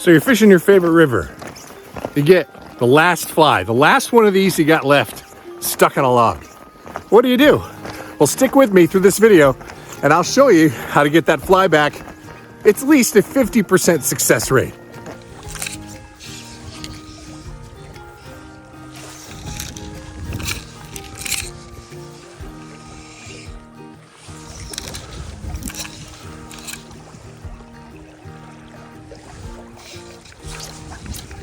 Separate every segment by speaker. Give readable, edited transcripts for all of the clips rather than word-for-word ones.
Speaker 1: So you're fishing your favorite river. You get the last fly, the last one of these you got left stuck on a log. What do? Well, stick with me through this video and I'll show you how to get that fly back. It's at least a 50% success rate.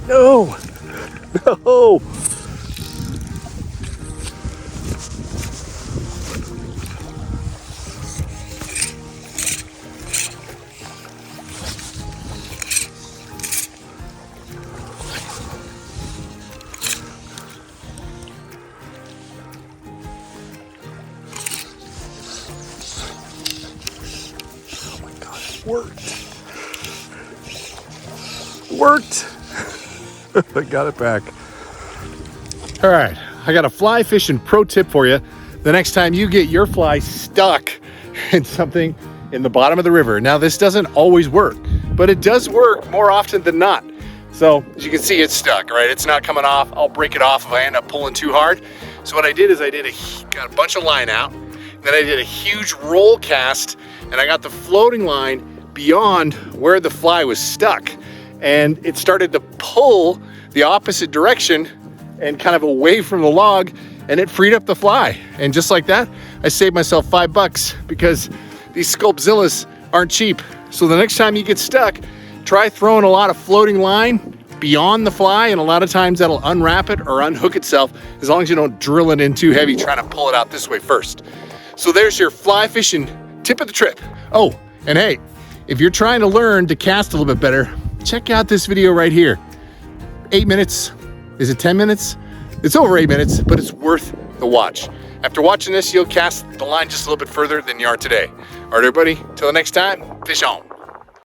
Speaker 1: No, no. Oh my God, it worked. I got it back. All right, I got a fly fishing pro tip for you. The next time you get your fly stuck in something in the bottom of the river. Now, this doesn't always work, but it does work more often than not. So as you can see, it's stuck, right? It's not coming off. I'll break it off if I end up pulling too hard. So what I did is got a bunch of line out, then I did a huge roll cast, and I got the floating line beyond where the fly was stuck. And it started to pull the opposite direction and kind of away from the log, and it freed up the fly. And just like that, I saved myself $5 because these Sculpzillas aren't cheap. So the next time you get stuck, try throwing a lot of floating line beyond the fly, and a lot of times that'll unwrap it or unhook itself, as long as you don't drill it in too heavy trying to pull it out this way first. So there's your fly fishing tip of the trip. Oh, and hey, if you're trying to learn to cast a little bit better, check out this video right here. 8 minutes. Is it 10 minutes? It's over 8 minutes, but it's worth the watch. After watching this, you'll cast the line just a little bit further than you are today. All right, everybody, till the next time, fish on.